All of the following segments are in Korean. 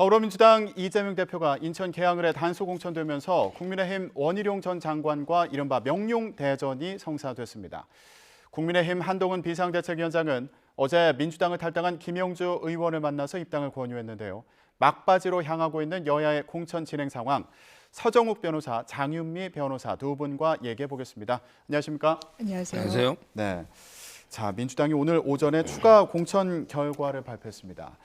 더불어민주당 이재명 대표가 인천 계양을에 단수 공천되면서 국민의힘 원희룡 전 장관과 이른바 명룡대전이 성사됐습니다. 국민의힘 한동훈 비상대책위원장은 어제 민주당을 탈당한 김영주 의원을 만나서 입당을 권유했는데요. 막바지로 향하고 있는 여야의 공천 진행 상황, 서정욱 변호사, 장윤미 변호사 두 분과 얘기해 보겠습니다. 안녕하십니까? 안녕하세요. 안녕하세요. 네. 자, 민주당이 오늘 오전에 추가 공천 결과를 발표했습니다.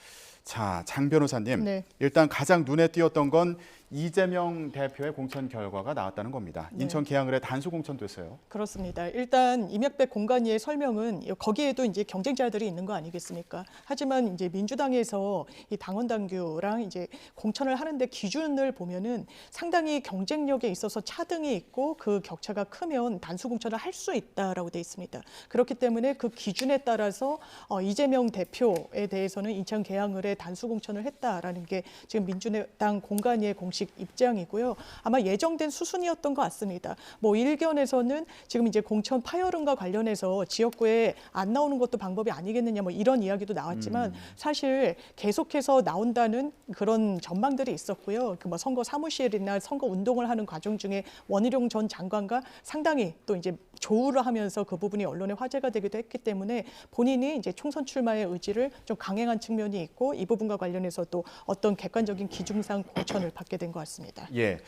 자, 장 변호사님, 네. 일단 가장 눈에 띄었던 건 이재명 대표의 공천 결과가 나왔다는 겁니다. 인천 계양을에 단수 공천됐어요. 그렇습니다. 일단 임혁백 공관위의 설명은 거기에도 이제 경쟁자들이 있는 거 아니겠습니까? 하지만 이제 민주당에서 이 당원 당규랑 이제 공천을 하는데 기준을 보면은 상당히 경쟁력에 있어서 차등이 있고 그 격차가 크면 단수 공천을 할 수 있다라고 돼 있습니다. 그렇기 때문에 그 기준에 따라서 이재명 대표에 대해서는 인천 계양을에 단수 공천을 했다라는 게 지금 민주당 공관위의 공식 입장이고요. 아마 예정된 수순이었던 것 같습니다. 뭐 일견에서는 지금 이제 공천 파열음과 관련해서 지역구에 안 나오는 것도 방법이 아니겠느냐 뭐 이런 이야기도 나왔지만 사실 계속해서 나온다는 그런 전망들이 있었고요. 그 뭐 선거 사무실이나 선거 운동을 하는 과정 중에 원희룡 전 장관과 상당히 또 이제 조우를 하면서 그 부분이 언론에 화제가 되기도 했기 때문에 본인이 이제 총선 출마의 의지를 좀 강행한 측면이 있고 이 부분과 관련해서 또 어떤 객관적인 기준상 공천을 받게 된 것 같습니다. 예,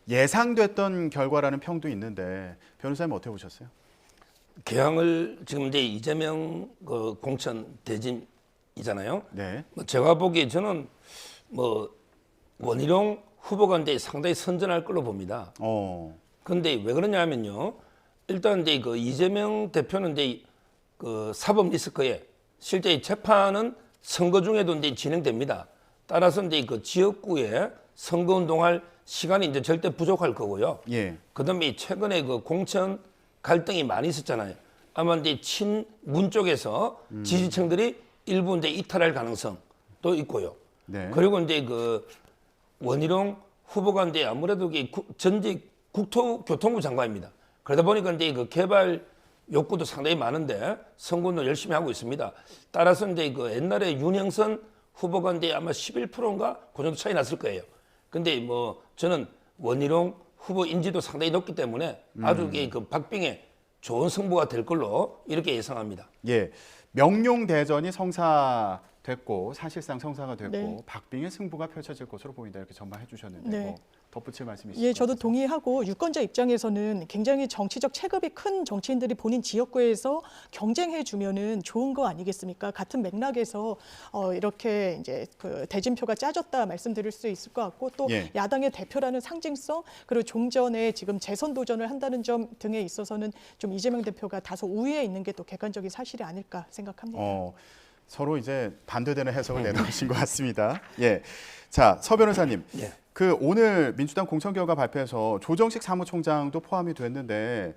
예상됐던 결과라는 평도 있는데 변호사님 어떻게 보셨어요? 계양을 지금 이제 이재명 그 공천 대진이잖아요. 네. 뭐 제가 보기에 저는 뭐 원희룡 후보가 이제 상당히 선전할 걸로 봅니다. 그런데 왜 그러냐면요. 일단 이제 그 이재명 대표는 이제 그 사법 리스크에 실제 재판은 선거 중에도 이제 진행됩니다. 따라서 이제 그 지역구에 선거 운동할 시간이 이제 절대 부족할 거고요. 예. 그다음에 최근에 그 공천 갈등이 많이 있었잖아요. 아마 이제 친문 쪽에서 지지층들이 일부 이제 이탈할 가능성도 있고요. 네. 그리고 이제 그 원희룡 후보가 이제 아무래도 전직 국토교통부 장관입니다. 그러다 보니까 이제 그 개발 욕구도 상당히 많은데 선거운동 열심히 하고 있습니다. 따라서 이제 그 옛날에 윤영선 후보가 이제 아마 11%인가 그 정도 차이 났을 거예요. 근데 뭐 저는 원희룡 후보 인지도 상당히 높기 때문에 아주 그 박빙의 좋은 승부가 될 걸로 이렇게 예상합니다. 예, 명룡대전이 성사됐고 사실상 성사가 됐고 네. 박빙의 승부가 펼쳐질 것으로 보인다 이렇게 전망해 주셨는데 네. 뭐 덧붙일 말씀이 있으실까요? 예, 저도 동의하고 유권자 입장에서는 굉장히 정치적 체급이 큰 정치인들이 본인 지역구에서 경쟁해 주면은 좋은 거 아니겠습니까? 같은 맥락에서 이렇게 이제 그 대진표가 짜졌다 말씀드릴 수 있을 것 같고 또 예. 야당의 대표라는 상징성 그리고 종전에 지금 재선 도전을 한다는 점 등에 있어서는 좀 이재명 대표가 다소 우위에 있는 게 또 객관적인 사실이 아닐까 생각합니다. 서로 이제 반대되는 해석을 내놓으신 것 같습니다. 예, 자, 서 변호사님. 예. 그 오늘 민주당 공천 결과 발표해서 조정식 사무총장도 포함이 됐는데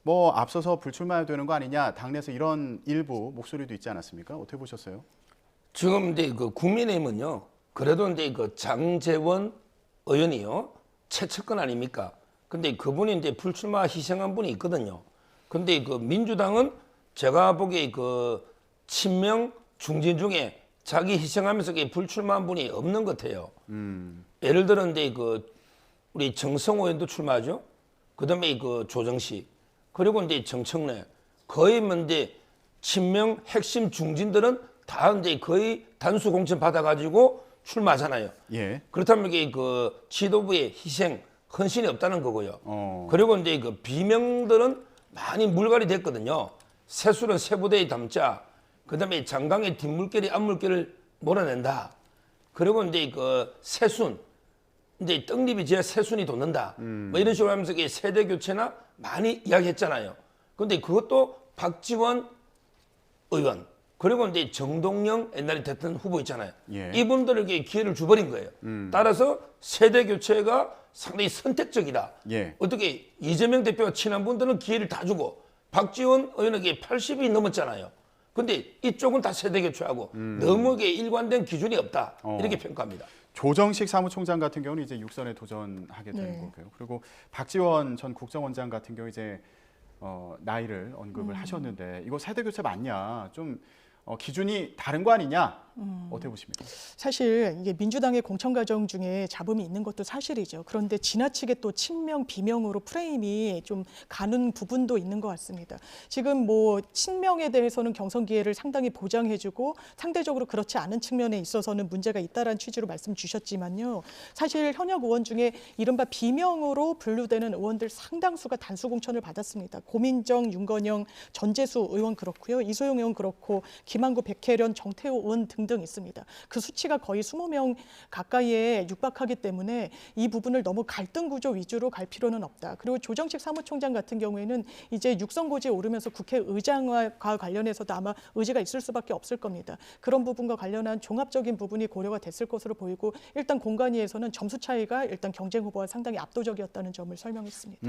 뭐 앞서서 불출마해야 되는 거 아니냐 당내에서 이런 일부 목소리도 있지 않았습니까? 어떻게 보셨어요? 지금 이제 그 국민의힘은요. 그래도 이제 그 장제원 의원이요. 최측근 아닙니까? 근데 그분이 이제 불출마 희생한 분이 있거든요. 근데 그 민주당은 제가 보기에 그 친명 중진 중에 자기 희생하면서 불출마한 분이 없는 것 같아요. 예를 들어 이제 그 우리 정성호 의원도 출마하죠. 그다음에 그 조정식 그리고 이제 정청래 거의 뭐 이제 친명 핵심 중진들은 다 이제 거의 단수 공천 받아가지고 출마하잖아요. 예. 그렇다면 이게 그 지도부의 희생 헌신이 없다는 거고요. 그리고 이제 그 비명들은 많이 물갈이 됐거든요. 새술은 새부대에 담자. 그다음에 장강의 뒷물길이 앞물길을 몰아낸다. 그리고 이제 그 새순, 이제 떡잎이 지야 새순이 돋는다. 뭐 이런 식으로 하면서 세대 교체나 많이 이야기했잖아요. 그런데 그것도 박지원 의원 그리고 이제 정동영 옛날에 대통령 후보 있잖아요. 예. 이분들에게 기회를 줘버린 거예요. 따라서 세대 교체가 상당히 선택적이다. 예. 어떻게 이재명 대표와 친한 분들은 기회를 다 주고 박지원 의원에게 80이 넘었잖아요. 근데 이쪽은 다 세대 교체하고 너무 일관된 기준이 없다. 이렇게 평가합니다. 조정식 사무총장 같은 경우는 이제 육선에 도전하게 되는 네. 거고요. 그리고 박지원 전 국정원장 같은 경우 이제 나이를 언급을 하셨는데 이거 세대 교체 맞냐? 좀 기준이 다른 거 아니냐? 어떻게 보십니까? 사실 이게 민주당의 공천 과정 중에 잡음이 있는 것도 사실이죠. 그런데 지나치게 또 친명 비명으로 프레임이 좀 가는 부분도 있는 것 같습니다. 지금 뭐 친명에 대해서는 경선 기회를 상당히 보장해주고 상대적으로 그렇지 않은 측면에 있어서는 문제가 있다라는 취지로 말씀 주셨지만요. 사실 현역 의원 중에 이른바 비명으로 분류되는 의원들 상당수가 단수 공천을 받았습니다. 고민정, 윤건영, 전재수 의원 그렇고요. 이소영 의원 그렇고 김한구, 백혜련, 정태호 의원 등등 있습니다. 그 수치가 거의 20명 가까이에 육박하기 때문에 이 부분을 너무 갈등 구조 위주로 갈 필요는 없다. 그리고 조정식 사무총장 같은 경우에는 이제 육성고지에 오르면서 국회의장과 관련해서도 아마 의지가 있을 수밖에 없을 겁니다. 그런 부분과 관련한 종합적인 부분이 고려가 됐을 것으로 보이고 일단 공관위에서는 점수 차이가 일단 경쟁 후보와 상당히 압도적이었다는 점을 설명했습니다.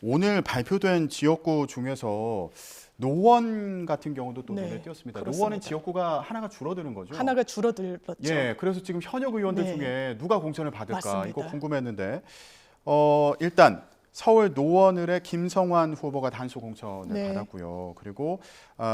오늘 발표된 지역구 중에서 노원 같은 경우도 또 눈에 띄었습니다. 그렇습니다. 노원은 지역구가 하나가 줄어드는 거죠? 하나가 줄어들었죠. 예, 그래서 지금 현역 의원들 중에 누가 공천을 받을까 맞습니다. 이거 궁금했는데 일단 서울 노원을의 김성환 후보가 단수 공천을 받았고요. 그리고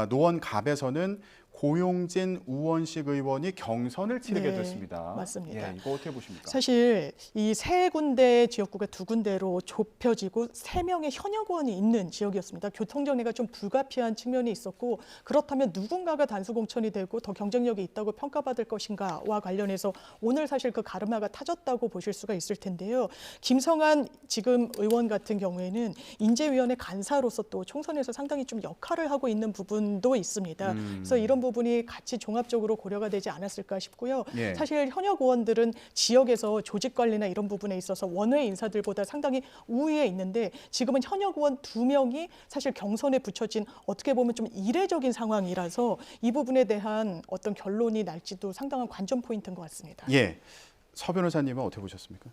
노원 갑에서는 고용진 우원식 의원이 경선을 치르게 됐습니다. 맞습니다. 예, 이거 어떻게 보십니까? 사실 이 세 군데 지역구가 두 군데로 좁혀지고 3명의 현역 의원이 있는 지역이었습니다. 교통 정리가 좀 불가피한 측면이 있었고 그렇다면 누군가가 단수 공천이 되고 더 경쟁력이 있다고 평가받을 것인가와 관련해서 오늘 사실 그 가르마가 타졌다고 보실 수가 있을 텐데요. 김성한 지금 의원 같은 경우에는 인재위원회 간사로서 또 총선에서 상당히 좀 역할을 하고 있는 부분도 있습니다. 그래서 이런 부분이 같이 종합적으로 고려가 되지 않았을까 싶고요. 예. 사실 현역 의원들은 지역에서 조직 관리나 이런 부분에 있어서 원외 인사들보다 상당히 우위에 있는데 지금은 현역 의원 2명이 사실 경선에 붙여진 어떻게 보면 좀 이례적인 상황이라서 이 부분에 대한 어떤 결론이 날지도 상당한 관전 포인트인 것 같습니다. 예, 서 변호사님은 어떻게 보셨습니까?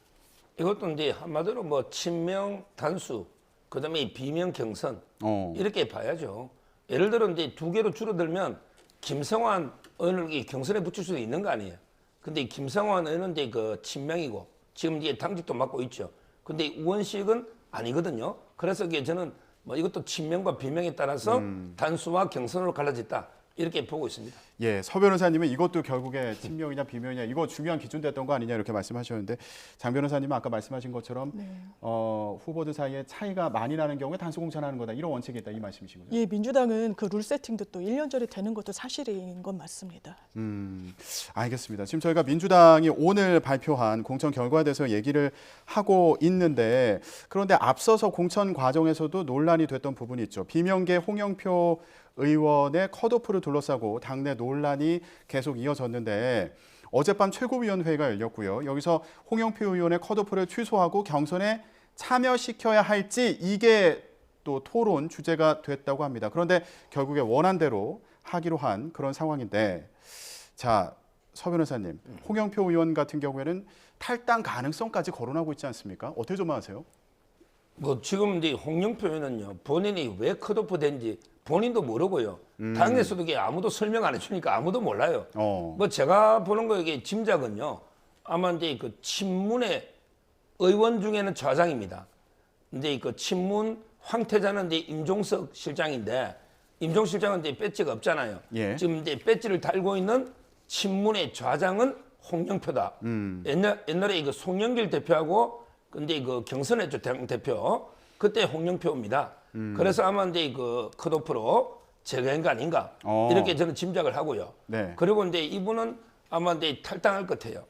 이것도 이제 한마디로 뭐 친명 단수, 그다음에 비명 경선 이렇게 봐야죠. 예를 들어 이제 2개로 줄어들면 김성환 의원을 경선에 붙일 수도 있는 거 아니에요. 근데 김성환 의원은 이제 그 친명이고 지금 이제 당직도 맡고 있죠. 근데 우원식은 아니거든요. 그래서 이게 저는 뭐 이것도 친명과 비명에 따라서 단수와 경선으로 갈라졌다. 이렇게 보고 있습니다. 예, 서 변호사님은 이것도 결국에 친명이냐 비명이냐 이거 중요한 기준 됐던 거 아니냐 이렇게 말씀하셨는데 장 변호사님은 아까 말씀하신 것처럼 후보들 사이에 차이가 많이 나는 경우에 단수 공천하는 거다 이런 원칙이 있다 이 말씀이신 거죠? 예, 민주당은 그 룰 세팅도 또 1년 전에 되는 것도 사실인 건 맞습니다. 알겠습니다. 지금 저희가 민주당이 오늘 발표한 공천 결과에 대해서 얘기를 하고 있는데 그런데 앞서서 공천 과정에서도 논란이 됐던 부분이 있죠. 비명계 홍영표 의원의 컷오프를 둘러싸고 당내 논란이 계속 이어졌는데 어젯밤 최고위원회가 열렸고요. 여기서 홍영표 의원의 컷오프를 취소하고 경선에 참여시켜야 할지 이게 또 토론 주제가 됐다고 합니다. 그런데 결국에 원안대로 하기로 한 그런 상황인데 자, 서 변호사님, 홍영표 의원 같은 경우에는 탈당 가능성까지 거론하고 있지 않습니까? 어떻게 전망하세요? 뭐 지금 이제 홍영표 의원은요 본인이 왜 컷오프 된지 본인도 모르고요. 당에서도 이게 아무도 설명 안 해주니까 아무도 몰라요. 뭐 제가 보는 거 이게 짐작은요. 아마 이제 그 친문의 의원 중에는 좌장입니다. 근데 그 친문 황태자는 이제 임종석 실장인데 임종석 실장은 이제 배지가 없잖아요. 예. 지금 이제 배지를 달고 있는 친문의 좌장은 홍영표다. 옛날에 그 송영길 대표하고 근데 그 경선했죠 당 대표. 그때 홍영표입니다. 그래서 아마 이제 그 컷오프로 제거한 거 아닌가 이렇게 저는 짐작을 하고요. 네. 그리고 이제 이분은 아마 이제 탈당할 것 같아요.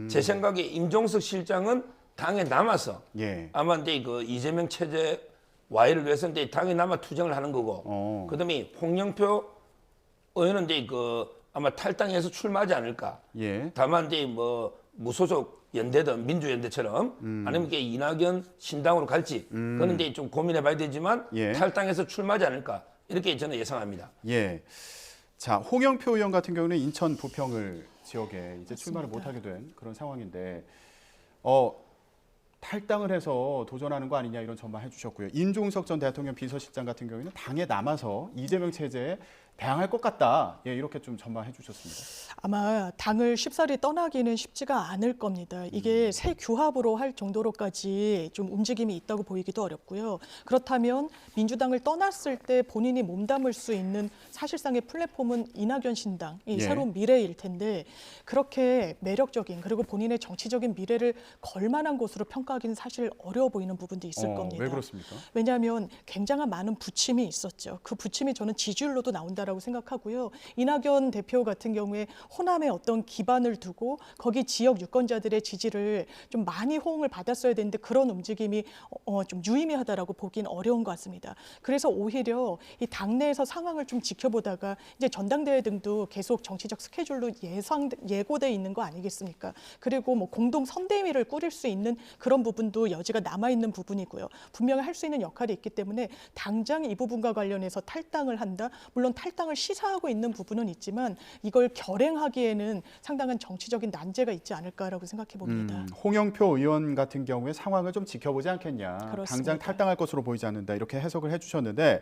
제 생각에 임종석 실장은 당에 남아서 예. 아마 이제 그 이재명 체제 와해를 위해서 이제 당에 남아 투쟁을 하는 거고, 그다음에 홍영표 의원은 이제 그 아마 탈당해서 출마하지 않을까. 예. 다만 이제 뭐 무소속 연대든 민주연대처럼 아니면 이게 이낙연 신당으로 갈지 그건 이제 좀 고민해봐야 되지만 예. 탈당해서 출마하지 않을까 이렇게 저는 예상합니다. 예. 자, 홍영표 의원 같은 경우는 인천 부평을 지역에 이제 출마를 못하게 된 그런 상황인데 탈당을 해서 도전하는 거 아니냐 이런 전망해 주셨고요. 임종석 전 대통령 비서실장 같은 경우는 당에 남아서 이재명 체제에 다양할 것 같다. 예, 이렇게 좀 전망해 주셨습니다. 아마 당을 쉽사리 떠나기는 쉽지가 않을 겁니다. 이게 새 규합으로 할 정도로까지 좀 움직임이 있다고 보이기도 어렵고요. 그렇다면 민주당을 떠났을 때 본인이 몸담을 수 있는 사실상의 플랫폼은 이낙연 신당이 예. 새로운 미래일 텐데 그렇게 매력적인 그리고 본인의 정치적인 미래를 걸만한 곳으로 평가하기는 사실 어려워 보이는 부분도 있을 겁니다. 왜 그렇습니까? 왜냐하면 굉장한 많은 부침이 있었죠. 그 부침이 저는 지지율로도 나온다라고 생각하고요. 이낙연 대표 같은 경우에 호남에 어떤 기반을 두고 거기 지역 유권자들의 지지를 좀 많이 호응을 받았어야 되는데 그런 움직임이 좀 유의미하다라고 보긴 어려운 것 같습니다. 그래서 오히려 이 당내에서 상황을 좀 지켜보다가 이제 전당대회 등도 계속 정치적 스케줄로 예고돼 있는 거 아니겠습니까? 그리고 뭐 공동 선대위를 꾸릴 수 있는 그런 부분도 여지가 남아 있는 부분이고요. 분명히 할 수 있는 역할이 있기 때문에 당장 이 부분과 관련해서 탈당을 한다. 물론 탈당을 시사하고 있는 부분은 있지만 이걸 결행하기에는 상당한 정치적인 난제가 있지 않을까라고 생각해 봅니다. 홍영표 의원 같은 경우에 상황을 좀 지켜보지 않겠냐. 그렇습니다. 당장 탈당할 것으로 보이지 않는다. 이렇게 해석을 해주셨는데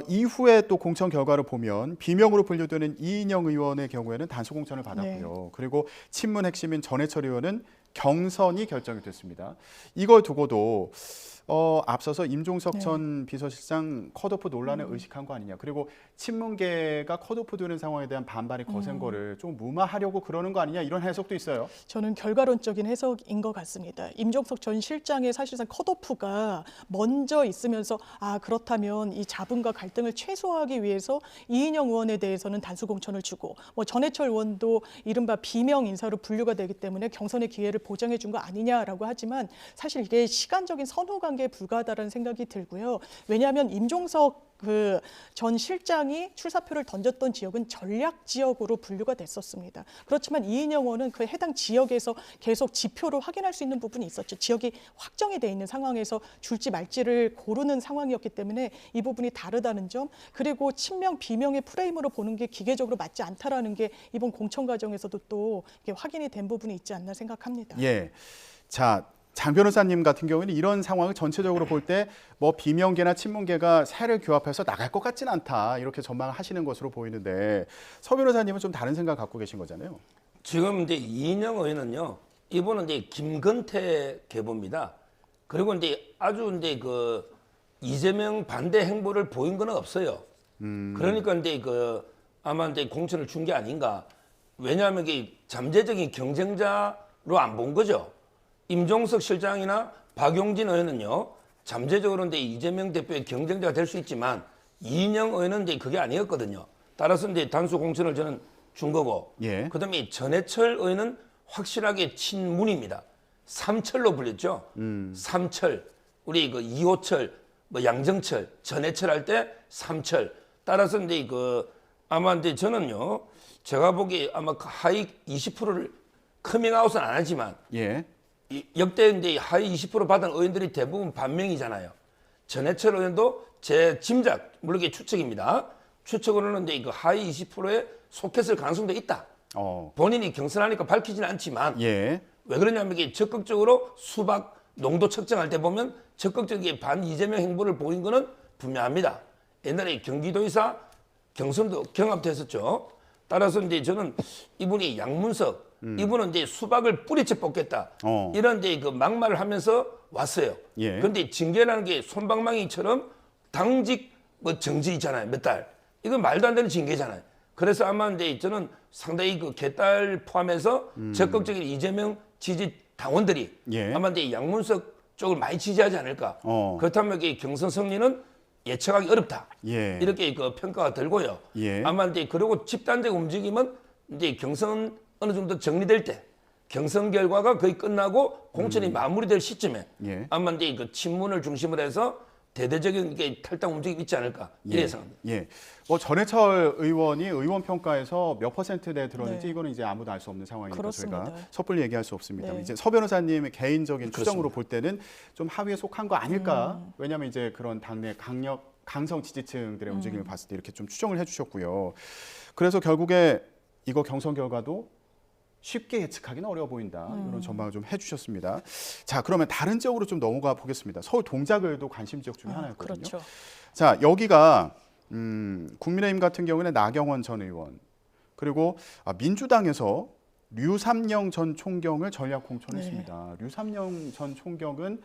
이후에 또 공천 결과를 보면 비명으로 분류되는 이인영 의원의 경우에는 단수 공천을 받았고요. 그리고 친문 핵심인 전해철 의원은 경선이 결정이 됐습니다. 이걸 두고도 앞서서 임종석 전 비서실장 컷오프 논란을 의식한 거 아니냐. 그리고 친문계가 컷오프 되는 상황에 대한 반발이 거센 거를 좀 무마하려고 그러는 거 아니냐. 이런 해석도 있어요. 저는 결과론적인 해석인 것 같습니다. 임종석 전 실장의 사실상 컷오프가 먼저 있으면서 그렇다면 이 잡음과 갈등을 최소화하기 위해서 이인영 의원에 대해서는 단수 공천을 주고 뭐 전해철 의원도 이른바 비명 인사로 분류가 되기 때문에 경선의 기회를 보장해 준 거 아니냐라고 하지만 사실 이게 시간적인 선후 관계에 불과하다는 생각이 들고요. 왜냐하면 임종석 전 실장이 출사표를 던졌던 지역은 전략 지역으로 분류가 됐었습니다. 그렇지만 이인영 의원은 그 해당 지역에서 계속 지표로 확인할 수 있는 부분이 있었죠. 지역이 확정이 돼 있는 상황에서 줄지 말지를 고르는 상황이었기 때문에 이 부분이 다르다는 점, 그리고 친명 비명의 프레임으로 보는 게 기계적으로 맞지 않다라는 게 이번 공천 과정에서도 또 확인이 된 부분이 있지 않나 생각합니다. 예. 자, 장 변호사님 같은 경우에는 이런 상황을 전체적으로 볼 때 뭐 비명계나 친문계가 새를 규합해서 나갈 것 같진 않다. 이렇게 전망하시는 것으로 보이는데 서 변호사님은 좀 다른 생각 갖고 계신 거잖아요. 지금 이제 이인영 의원은요, 이분은 이제 김건태 계보입니다. 그리고 이제 아주 이제 그 이재명 반대 행보를 보인 건 없어요. 그러니까 이제 아마 이제 공천을 준 게 아닌가. 왜냐하면 이게 잠재적인 경쟁자로 안 본 거죠. 임종석 실장이나 박용진 의원은요, 잠재적으로 이제 이재명 대표의 경쟁자가 될 수 있지만 이인영 의원은 이제 그게 아니었거든요. 따라서 이제 단수 공천을 저는 준 거고, 예. 그다음에 전해철 의원은 확실하게 친문입니다. 삼철로 불렸죠. 삼철, 우리 그 이호철, 뭐 양정철, 전해철 할 때 삼철. 따라서 이제 아마 이제 저는요, 제가 보기에 아마 하위 20%를 커밍아웃은 안 하지만. 예. 역대 이제 하위 20% 받은 의원들이 대부분 반명이잖아요. 전해철 의원도 제 짐작, 물론 이게 추측입니다. 추측으로는 이제 그 하위 20%에 속했을 가능성도 있다. 본인이 경선하니까 밝히지는 않지만 예. 왜 그러냐면 이게 적극적으로 수박 농도 측정할 때 보면 적극적인 반 이재명 행보를 보인 거는 분명합니다. 옛날에 경기도의사 경선도 경합됐었죠. 따라서 이제 저는 이분이 양문석 이분은 이제 수박을 뿌리째 뽑겠다. 이런 이제 그 막말을 하면서 왔어요. 예. 그런데 징계라는 게 솜방망이처럼 당직 뭐 정지 있잖아요. 몇 달. 이건 말도 안 되는 징계잖아요. 그래서 아마 이제 저는 상당히 그 개딸 포함해서 적극적인 이재명 지지 당원들이 예. 아마 이제 양문석 쪽을 많이 지지하지 않을까. 그렇다면 이 경선 승리는 예측하기 어렵다. 예. 이렇게 그 평가가 들고요. 예. 아마 이제 그리고 집단적 움직임은 이제 경선 어느 정도 정리될 때, 경선 결과가 거의 끝나고 공천이 마무리될 시점에 예. 아마 이제 그 친문을 중심으로 해서 대대적인 게 탈당 움직임이 있지 않을까 이래 예상합니다. 예. 뭐 전해철 의원이 의원 평가에서 몇 %대 들었는지 네. 이거는 이제 아무도 알 수 없는 상황이니까 그렇습니다. 저희가 섣불리 얘기할 수 없습니다. 네. 이제 서 변호사님의 개인적인 추정으로 그렇습니다. 볼 때는 좀 하위에 속한 거 아닐까? 왜냐하면 이제 그런 당내 강성 지지층들의 움직임을 봤을 때 이렇게 좀 추정을 해주셨고요. 그래서 결국에 이거 경선 결과도 쉽게 예측하기는 어려워 보인다. 이런 전망을 좀 해주셨습니다. 자, 그러면 다른 지역으로 좀 넘어가 보겠습니다. 서울 동작을도 관심 지역 중에 하나였거든요. 그렇죠. 자, 여기가 국민의힘 같은 경우는 나경원 전 의원 그리고 민주당에서 류삼영 전 총경을 전략 공천했습니다. 류삼영 전 총경은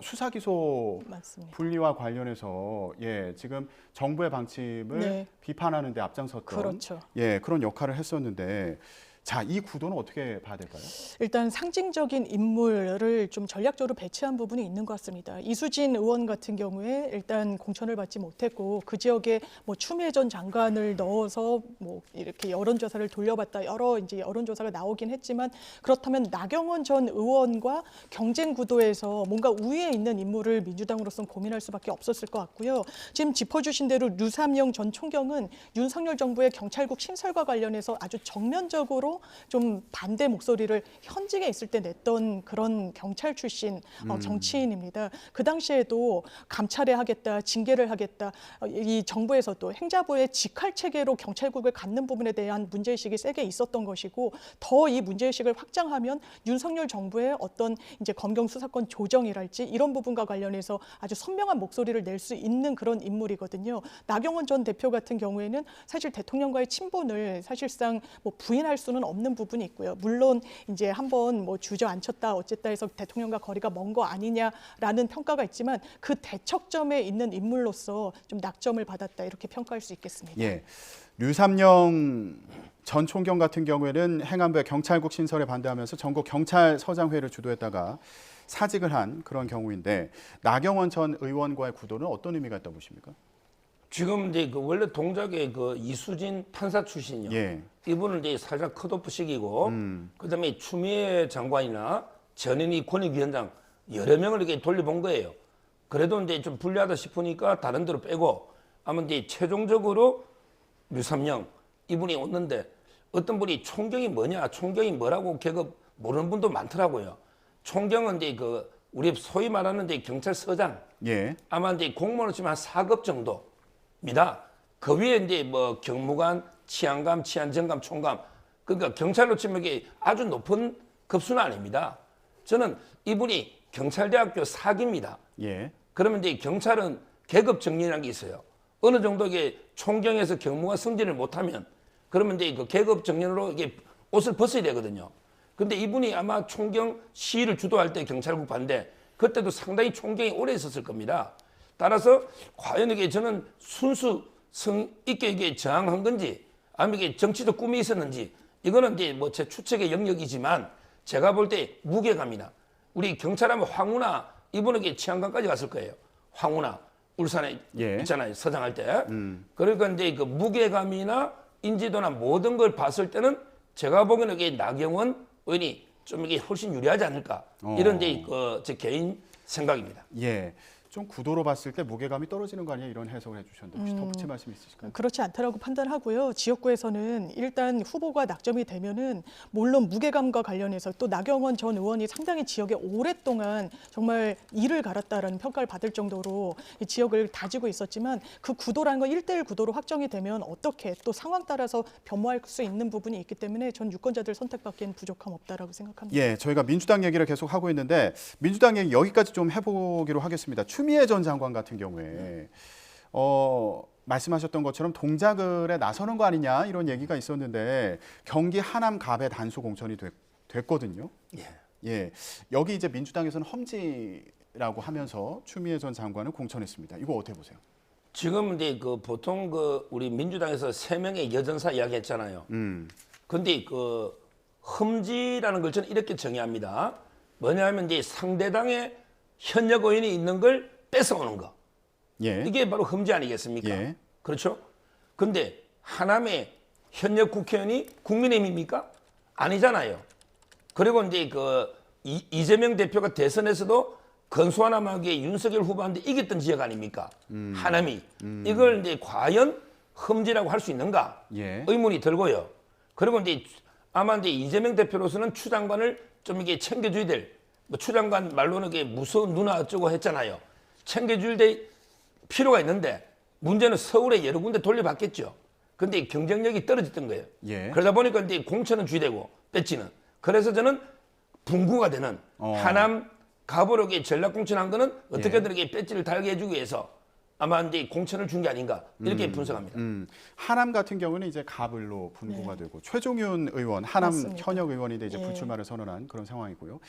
수사 기소 맞습니다. 분리와 관련해서 지금 정부의 방침을 네. 비판하는 데 앞장섰던 그렇죠. 그런 역할을 했었는데 자, 이 구도는 어떻게 봐야 될까요? 일단 상징적인 인물을 좀 전략적으로 배치한 부분이 있는 것 같습니다. 이수진 의원 같은 경우에 일단 공천을 받지 못했고 그 지역에 뭐 추미애 전 장관을 넣어서 뭐 이렇게 여론조사를 돌려봤다 여러 이제 여론조사가 나오긴 했지만 그렇다면 나경원 전 의원과 경쟁 구도에서 뭔가 우위에 있는 인물을 민주당으로서는 고민할 수밖에 없었을 것 같고요. 지금 짚어주신 대로 류삼영 전 총경은 윤석열 정부의 경찰국 신설과 관련해서 아주 정면적으로 좀 반대 목소리를 현직에 있을 때 냈던 그런 경찰 출신 정치인입니다. 그 당시에도 감찰에 하겠다, 징계를 하겠다, 이 정부에서도 행자부의 직할 체계로 경찰국을 갖는 부분에 대한 문제의식이 세게 있었던 것이고 더 이 문제의식을 확장하면 윤석열 정부의 어떤 이제 검경 수사권 조정이랄지 이런 부분과 관련해서 아주 선명한 목소리를 낼 수 있는 그런 인물이거든요. 나경원 전 대표 같은 경우에는 사실 대통령과의 친분을 사실상 뭐 부인할 수는 없는 부분이 있고요. 물론 이제 한번 뭐 주저앉혔다 어쨌다 해서 대통령과 거리가 먼 거 아니냐라는 평가가 있지만 그 대척점에 있는 인물로서 좀 낙점을 받았다 이렇게 평가할 수 있겠습니다. 예, 류삼영 전 총경 같은 경우에는 행안부의 경찰국 신설에 반대하면서 전국 경찰서장회를 주도했다가 사직을 한 그런 경우인데 나경원 전 의원과의 구도는 어떤 의미가 있다고 보십니까? 지금 이제 그 원래 동작의 그 이수진 판사 출신이요. 예. 이분은 이제 살짝 컷오프식이고, 그다음에 추미애 장관이나 전현희 권익위원장 여러 명을 이렇게 돌려본 거예요. 그래도 이제 좀 불리하다 싶으니까 다른 데로 빼고, 아마 이제 최종적으로 류삼영 이분이 왔는데 어떤 분이 총경이 뭐냐, 총경이 뭐라고 계급 모르는 분도 많더라고요. 총경은 이제 그 우리 소위 말하는 이제 경찰서장, 예. 아마 이제 공무원으로 치면 한 4급 정도입니다. 그 위에 이제 뭐 경무관, 치안감, 치안정감, 총감, 그러니까 경찰로 치면 이게 아주 높은 급수는 아닙니다. 저는 이분이 경찰대학교 4기입니다. 예. 그러면 이제 경찰은 계급 정리라는 게 있어요. 어느 정도 이게 총경에서 경무가 승진을 못하면 그러면 이제 그 계급 정년으로 이게 옷을 벗어야 되거든요. 근데 이분이 아마 총경 시위를 주도할 때 경찰국 반대, 그때도 상당히 총경이 오래 있었을 겁니다. 따라서 과연 이게 저는 순수 성 있게 이게 저항한 건지 아니면 이게 정치적 꿈이 있었는지 이거는 이제 뭐 제 추측의 영역이지만 제가 볼 때 무게감이나 우리 경찰하면 황운하 이분에게 치안관까지 갔을 거예요. 황운하 울산에 예. 있잖아요. 서장할 때. 그러니까 이제 그 무게감이나 인지도나 모든 걸 봤을 때는 제가 보기에는 이게 나경원 의원이 좀 이게 훨씬 유리하지 않을까 이런 이제 제 개인 생각입니다. 예. 좀 구도로 봤을 때 무게감이 떨어지는 거 아니야 이런 해석을 해주셨는데 혹시 덧붙일 말씀 있으실까요? 그렇지 않다라고 판단하고요. 지역구에서는 일단 후보가 낙점이 되면은 물론 무게감과 관련해서 또 나경원 전 의원이 상당히 지역에 오랫동안 정말 이를 갈았다라는 평가를 받을 정도로 이 지역을 다지고 있었지만 그 구도라는 건 1대1 구도로 확정이 되면 어떻게 또 상황 따라서 변모할 수 있는 부분이 있기 때문에 전 유권자들 선택받기엔 부족함 없다라고 생각합니다. 예, 저희가 민주당 얘기를 계속 하고 있는데 민주당 얘기 여기까지 좀 해보기로 하겠습니다. 추미애 전 장관 같은 경우에 말씀하셨던 것처럼 동작을에 나서는 거 아니냐 이런 얘기가 있었는데 경기 하남 갑에 단수 공천이 됐거든요. 예. 예, 여기 이제 민주당에서는 험지라고 하면서 추미애 전 장관을 공천했습니다. 이거 어떻게 보세요? 지금 이제 그 보통 그 우리 민주당에서 3명의 여전사 이야기했잖아요. 근데 그 험지라는 걸 저는 이렇게 정의합니다. 뭐냐면 이제 상대당의 현역 의원이 있는 걸 뺏어오는 거. 예. 이게 바로 험지 아니겠습니까? 예. 그렇죠? 근데 하남의 현역 국회의원이 국민의힘입니까? 아니잖아요. 그리고 이제 그 이재명 대표가 대선에서도 건수하남하게 윤석열 후보한테 이겼던 지역 아닙니까? 하남이. 이걸 이제 과연 험지라고 할 수 있는가? 예. 의문이 들고요. 그리고 이제 아마 이제 이재명 대표로서는 추 장관을 좀 이게 챙겨줘야 될, 뭐 추 장관 말로는 이게 무서운 누나 어쩌고 했잖아요. 챙겨줄 필요가 있는데 문제는 서울에 여러 군데 돌려받겠죠. 근데 경쟁력이 떨어졌던 거예요. 예. 그러다 보니까 이제 공천은 쥐되고 배지는. 그래서 저는 분구가 되는 하남 가보력에 전략 공천한 거는 어떻게든 이렇게 배지를 달게 해주기 위해서 아마 이제 공천을 준 게 아닌가 이렇게 분석합니다. 하남 같은 경우는 이제 갑을로 분고가 되고 최종윤 의원 하남 맞습니다. 현역 의원인데 이제 예. 불출마를 선언한 그런 상황이고요.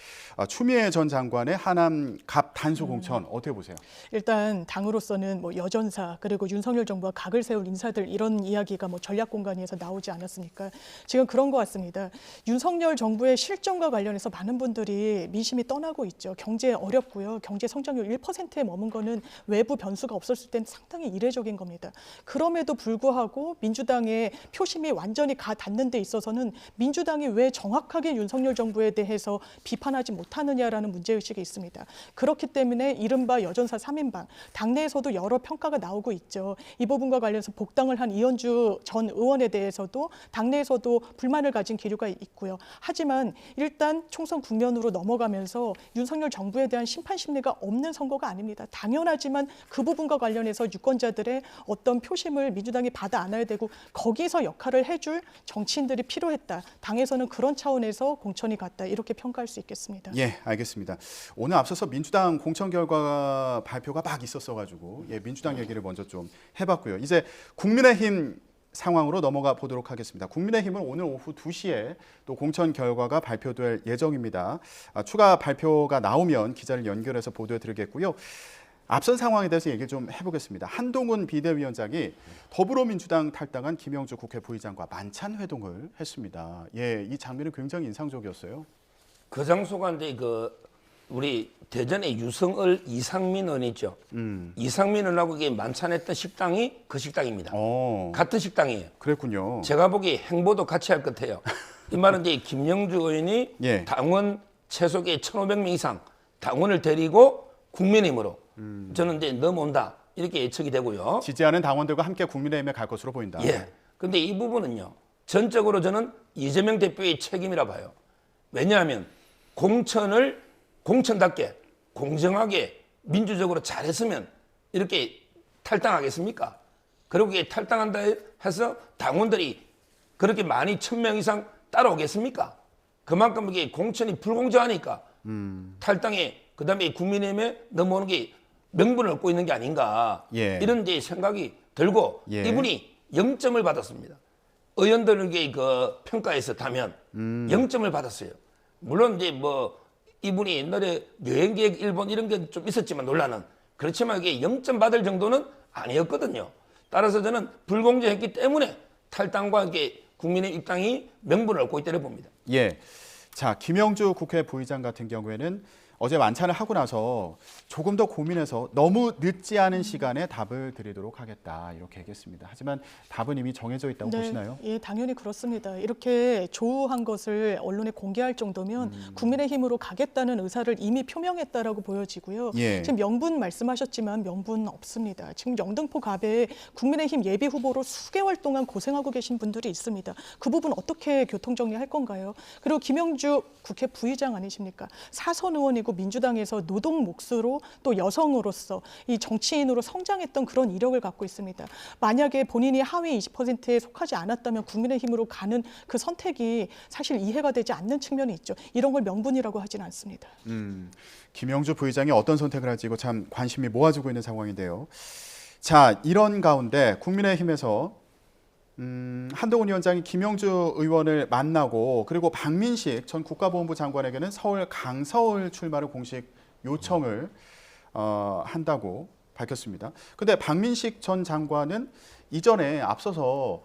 추미애 전 장관의 하남 갑 단수 공천 어떻게 보세요? 일단 당으로서는 뭐 여전사 그리고 윤석열 정부와 각을 세울 인사들 이런 이야기가 뭐 전략 공간에서 나오지 않았습니까? 지금 그런 것 같습니다. 윤석열 정부의 실정과 관련해서 많은 분들이 민심이 떠나고 있죠. 경제 어렵고요. 경제 성장률 1%에 머문 거는 외부 변수가 없었을 때는 상당히 이례적인 겁니다. 그럼에도 불구하고 민주당의 표심이 완전히 가 닿는 데 있어서는 민주당이 왜 정확하게 윤석열 정부에 대해서 비판하지 못하느냐라는 문제의식이 있습니다. 그렇기 때문에 이른바 여전사 3인방, 당내에서도 여러 평가가 나오고 있죠. 이 부분과 관련해서 복당을 한 이현주 전 의원에 대해서도 당내에서도 불만을 가진 기류가 있고요. 하지만 일단 총선 국면으로 넘어가면서 윤석열 정부에 대한 심판 심리가 없는 선거가 아닙니다. 당연하지만 그 부분과 관련해서 유권자들의 어떤 표심을 민주당이 받아 안아야 되고 거기서 역할을 해줄 정치인들이 필요했다. 당에서는 그런 차원에서 공천이 갔다. 이렇게 평가할 수 있겠습니다. 예, 알겠습니다. 오늘 앞서서 민주당 공천 결과 발표가 막 있었어가지고 민주당 얘기를 먼저 좀 해봤고요. 이제 국민의힘 상황으로 넘어가 보도록 하겠습니다. 국민의힘은 오늘 오후 2시에 또 공천 결과가 발표될 예정입니다. 추가 발표가 나오면 기자를 연결해서 보도해 드리겠고요. 앞선 상황에 대해서 얘기를 좀 해보겠습니다. 한동훈 비대위원장이 더불어민주당 탈당한 김영주 국회 부의장과 만찬 회동을 했습니다. 예, 이 장면은 굉장히 인상적이었어요. 그 장소가 이제 우리 대전의 유성을 이상민 의원 있죠. 이상민 의원하고 이게 만찬했던 식당이 그 식당입니다. 같은 식당이에요. 그랬군요. 제가 보기 행보도 같이 할 것 같아요. 이 말은 이제 김영주 의원이 예. 당원 최소의 1,500명 이상 당원을 데리고 국민의힘으로 저는 이제 넘어온다 이렇게 예측이 되고요. 지지하는 당원들과 함께 국민의힘에 갈 것으로 보인다. 예. 근데 이 부분은요. 전적으로 저는 이재명 대표의 책임이라 봐요. 왜냐하면 공천을 공천답게 공정하게 민주적으로 잘했으면 이렇게 탈당하겠습니까? 그리고 이게 탈당한다 해서 당원들이 그렇게 많이 1,000명 이상 따라오겠습니까? 그만큼 이게 공천이 불공정하니까 탈당에 그다음에 국민의힘에 넘어오는 게 명분을 얻고 있는 게 아닌가 예. 이런 데 생각이 들고 예. 이분이 0점을 받았습니다. 의원들에게 그 평가에서 다면 0점을 받았어요. 물론 이제 뭐 이분이 옛날에 여행계획 일본 이런 게 좀 있었지만 논란은 그렇지만 이게 0점 받을 정도는 아니었거든요. 따라서 저는 불공정했기 때문에 탈당과 이게 국민의 입당이 명분을 얻고 있다고 봅니다. 예. 자, 김영주 국회 부의장 같은 경우에는 어제 만찬을 하고 나서 조금 더 고민해서 너무 늦지 않은 시간에 답을 드리도록 하겠다 이렇게 얘기했습니다. 하지만 답은 이미 정해져 있다고 보시나요? 예, 당연히 그렇습니다. 이렇게 조우한 것을 언론에 공개할 정도면 국민의힘으로 가겠다는 의사를 이미 표명했다라고 보여지고요. 예. 지금 명분 말씀하셨지만 명분 없습니다. 지금 영등포 갑에 국민의힘 예비 후보로 수개월 동안 고생하고 계신 분들이 있습니다. 그 부분 어떻게 교통정리할 건가요? 그리고 김영주 국회 부의장 아니십니까? 사선 의원이고 민주당에서 노동 몫으로 또 여성으로서 이 정치인으로 성장했던 그런 이력을 갖고 있습니다. 만약에 본인이 하위 20%에 속하지 않았다면 국민의힘으로 가는 그 선택이 사실 이해가 되지 않는 측면이 있죠. 이런 걸 명분이라고 하지는 않습니다. 김영주 부의장이 어떤 선택을 할지 이거 참 관심이 모아지고 있는 상황인데요. 자, 이런 가운데 국민의힘에서 한동훈 위원장이 김영주 의원을 만나고 그리고 박민식 전 국가보훈부 장관에게는 서울 강서울 출마를 공식 요청을 한다고 밝혔습니다. 근데 박민식 전 장관은 이전에 앞서서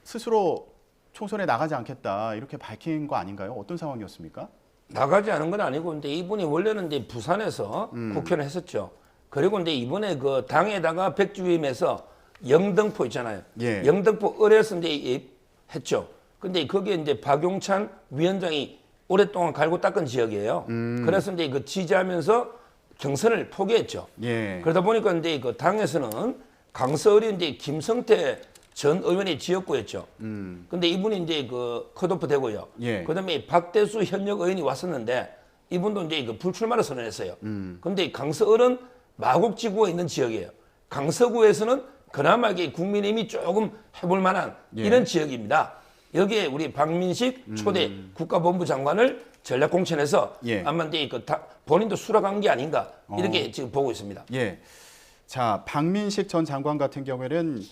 스스로 총선에 나가지 않겠다 이렇게 밝힌 거 아닌가요? 어떤 상황이었습니까? 나가지 않은 건 아니고 근데 이분이 원래는 이제 부산에서 국회의원을 했었죠. 그리고 이제 이번에 그 당에다가 백주임에서 영등포 있잖아요. 예. 영등포 을에서 이제 했죠. 근데 거기에 이제 박용찬 위원장이 오랫동안 갈고 닦은 지역이에요. 그래서 이제 그 지지하면서 경선을 포기했죠. 예. 그러다 보니까 이제 그 당에서는 강서을이 이제 김성태 전 의원의 지역구였죠. 근데 이분이 이제 그 컷오프 되고요. 예. 그다음에 박대수 현역 의원이 왔었는데 이분도 이제 그 불출마를 선언했어요. 근데 강서을은 마곡지구가 있는 지역이에요. 강서구에서는 그나마 이게 국민의힘이 조금 해볼 만한 예. 이런 지역입니다. 여기에 우리 박민식 초대 국가본부 장관을 전략 공천해서 예. 아마 이제 본인도 수락한 게 아닌가 이렇게 지금 보고 있습니다. 예. 자, 박민식 전 장관 같은 경우에는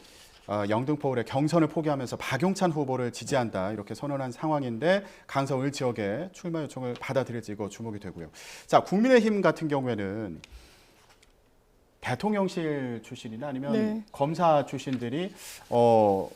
영등포울의 경선을 포기하면서 박용찬 후보를 지지한다 이렇게 선언한 상황인데 강서을 지역에 출마 요청을 받아들일지 이거 주목이 되고요. 자, 국민의힘 같은 경우에는 대통령실 출신이나 아니면 네. 검사 출신들이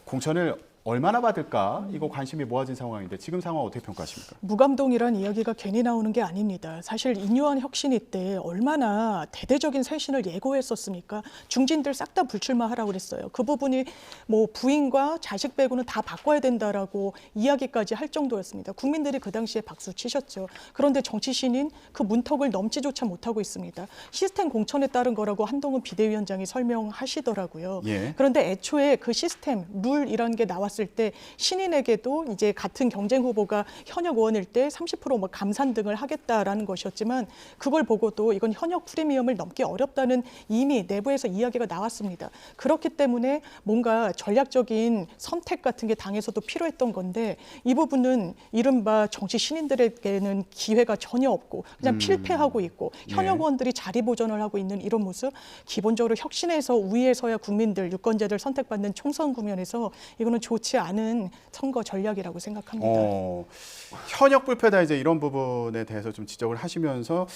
공천을 얼마나 받을까 이거 관심이 모아진 상황인데 지금 상황 어떻게 평가하십니까? 무감동이란 이야기가 괜히 나오는 게 아닙니다. 사실 인요한 혁신위 때 얼마나 대대적인 쇄신을 예고했었습니까? 중진들 싹 다 불출마하라고 그랬어요. 그 부분이 뭐 부인과 자식 빼고는 다 바꿔야 된다라고 이야기까지 할 정도였습니다. 국민들이 그 당시에 박수 치셨죠. 그런데 정치 신인 그 문턱을 넘지조차 못하고 있습니다. 시스템 공천에 따른 거라고 한동훈 비대위원장이 설명하시더라고요. 예. 그런데 애초에 그 시스템, 룰이라는 게 나왔을 때 신인에게도 이제 같은 경쟁 후보가 현역 의원일 때 30% 감산 등을 하겠다라는 것이었지만 그걸 보고도 이건 현역 프리미엄을 넘기 어렵다는 이미 내부에서 이야기가 나왔습니다. 그렇기 때문에 뭔가 전략적인 선택 같은 게 당에서도 필요했던 건데 이 부분은 이른바 정치 신인들에게는 기회가 전혀 없고 그냥 필패하고 있고 현역 의원들이 자리 보전을 하고 있는 이런 모습 기본적으로 혁신에서 우위에 서야 국민들 유권자들 선택받는 총선 국면에서 이거는 좋지 않은 선거 전략이라고 생각합니다. 현역 불패다 이제 이런 부분에 대해서 좀 지적을 하시면서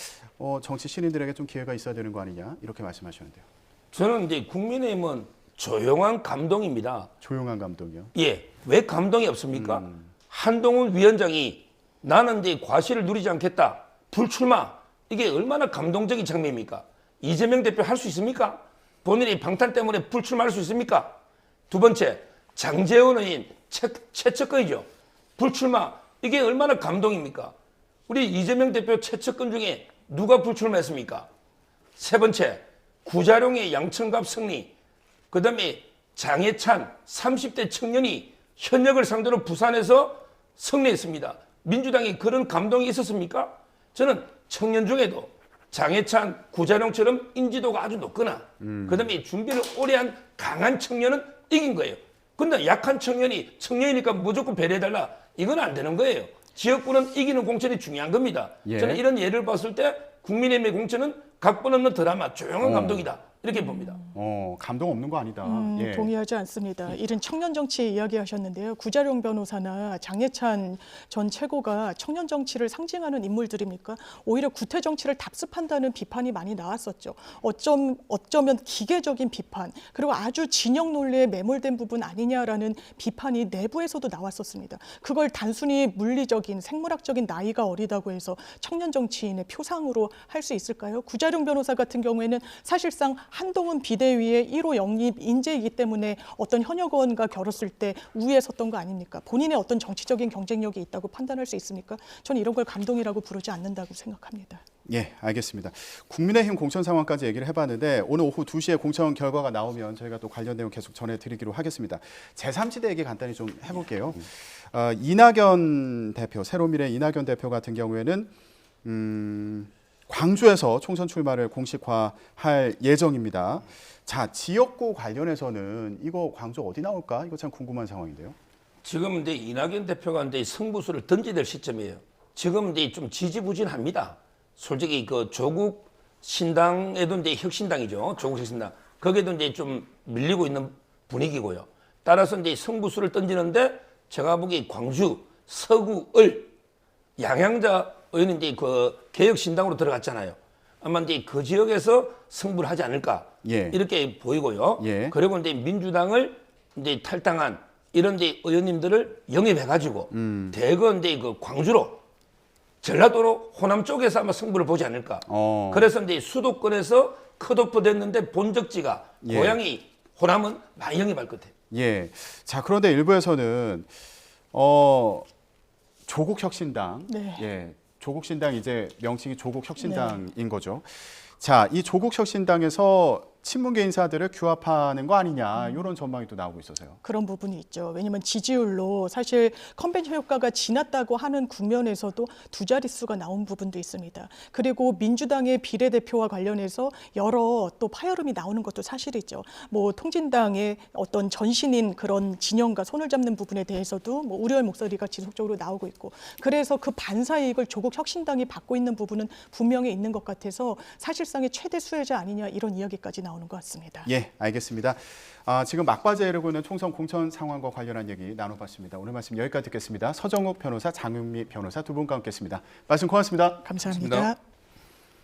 정치 신인들에게 좀 기회가 있어야 되는 거 아니냐 이렇게 말씀하셨는데요. 저는 이제 국민의힘은 조용한 감동입니다. 조용한 감독이요. 예, 왜 감동이 없습니까? 한동훈 위원장이 나는 이제 과실을 누리지 않겠다. 불출마. 이게 얼마나 감동적인 장면입니까? 이재명 대표 할 수 있습니까? 본인이 방탄 때문에 불출마할 수 있습니까? 두 번째, 장제원 의원 최측근이죠. 불출마. 이게 얼마나 감동입니까? 우리 이재명 대표 최측근 중에 누가 불출마했습니까? 세 번째, 구자룡의 양천갑 승리. 그다음에 장해찬 30대 청년이 현역을 상대로 부산에서 승리했습니다. 민주당에 그런 감동이 있었습니까? 저는 청년 중에도 장해찬, 구자룡처럼 인지도가 아주 높거나 그다음에 준비를 오래 한 강한 청년은 이긴 거예요. 근데 약한 청년이 청년이니까 무조건 배려해달라. 이건 안 되는 거예요. 지역구는 이기는 공천이 중요한 겁니다. 예. 저는 이런 예를 봤을 때 국민의힘의 공천은 각본 없는 드라마, 조용한 감동이다. 이렇게 봅니다. 감동 없는 거 아니다. 예. 동의하지 않습니다. 이른 청년 정치 이야기하셨는데요. 구자룡 변호사나 장해찬 전 최고가 청년 정치를 상징하는 인물들입니까? 오히려 구태 정치를 답습한다는 비판이 많이 나왔었죠. 어쩌면 기계적인 비판, 그리고 아주 진영 논리에 매몰된 부분 아니냐라는 비판이 내부에서도 나왔었습니다. 그걸 단순히 물리적인, 생물학적인 나이가 어리다고 해서 청년 정치인의 표상으로 할 수 있을까요? 구자룡 변호사 같은 경우에는 사실상 한동훈 비대위의 1호 영입 인재이기 때문에 어떤 현역 의원과 겨뤘을 때 우위에 섰던 거 아닙니까? 본인의 어떤 정치적인 경쟁력이 있다고 판단할 수 있습니까? 저는 이런 걸 감동이라고 부르지 않는다고 생각합니다. 예, 알겠습니다. 국민의힘 공천 상황까지 얘기를 해봤는데 오늘 오후 2시에 공천 결과가 나오면 저희가 또 관련 내용 계속 전해드리기로 하겠습니다. 제3지대 얘기 간단히 좀 해볼게요. 이낙연 대표, 새로미래 이낙연 대표 같은 경우에는 광주에서 총선 출마를 공식화할 예정입니다. 자, 지역구 관련해서는 이거 광주 어디 나올까? 이거 참 궁금한 상황인데요. 지금 이제 이낙연 대표가 이제 승부수를 던져야 될 시점이에요. 지금 이제 좀 지지부진합니다. 솔직히 그 조국 신당에도 이제 혁신당이죠. 조국 혁신당. 거기에도 이제 좀 밀리고 있는 분위기고요. 따라서 이제 승부수를 던지는데 제가 보기 광주, 서구, 을 양양자 의원은 이제 그 개혁신당으로 들어갔잖아요. 아마 이제 그 지역에서 승부를 하지 않을까 예. 이렇게 보이고요. 예. 그리고 이제 민주당을 이제 탈당한 이런 이제 의원님들을 영입해가지고 대거 이제 그 광주로 전라도로 호남 쪽에서 아마 승부를 보지 않을까. 그래서 이제 수도권에서 컷오프 됐는데 본적지가 예. 고향이 호남은 많이 영입할 것 같아요. 예. 자, 그런데 일부에서는 조국혁신당, 네. 예, 조국신당 이제 명칭이 조국혁신당인 거죠. 자, 이 조국혁신당에서 친문계 인사들을 규합하는 거 아니냐 이런 전망이 또 나오고 있어서요. 그런 부분이 있죠. 왜냐하면 지지율로 사실 컨벤션 효과가 지났다고 하는 국면에서도 두 자릿수가 나온 부분도 있습니다. 그리고 민주당의 비례대표와 관련해서 여러 또 파열음이 나오는 것도 사실이죠. 뭐 통진당의 어떤 전신인 그런 진영과 손을 잡는 부분에 대해서도 뭐 우려의 목소리가 지속적으로 나오고 있고, 그래서 그 반사이익을 조국 혁신당이 받고 있는 부분은 분명히 있는 것 같아서 사실상의 최대 수혜자 아니냐 이런 이야기까지 나옵니다. 나오는 것 같습니다. 예, 알겠습니다. 지금 막바지에 이르고 있는 총선 공천 상황과 관련한 얘기 나눠봤습니다. 오늘 말씀 여기까지 듣겠습니다. 서정욱 변호사, 장윤미 변호사 두 분과 함께했습니다. 말씀 고맙습니다. 감사합니다. 고맙습니다.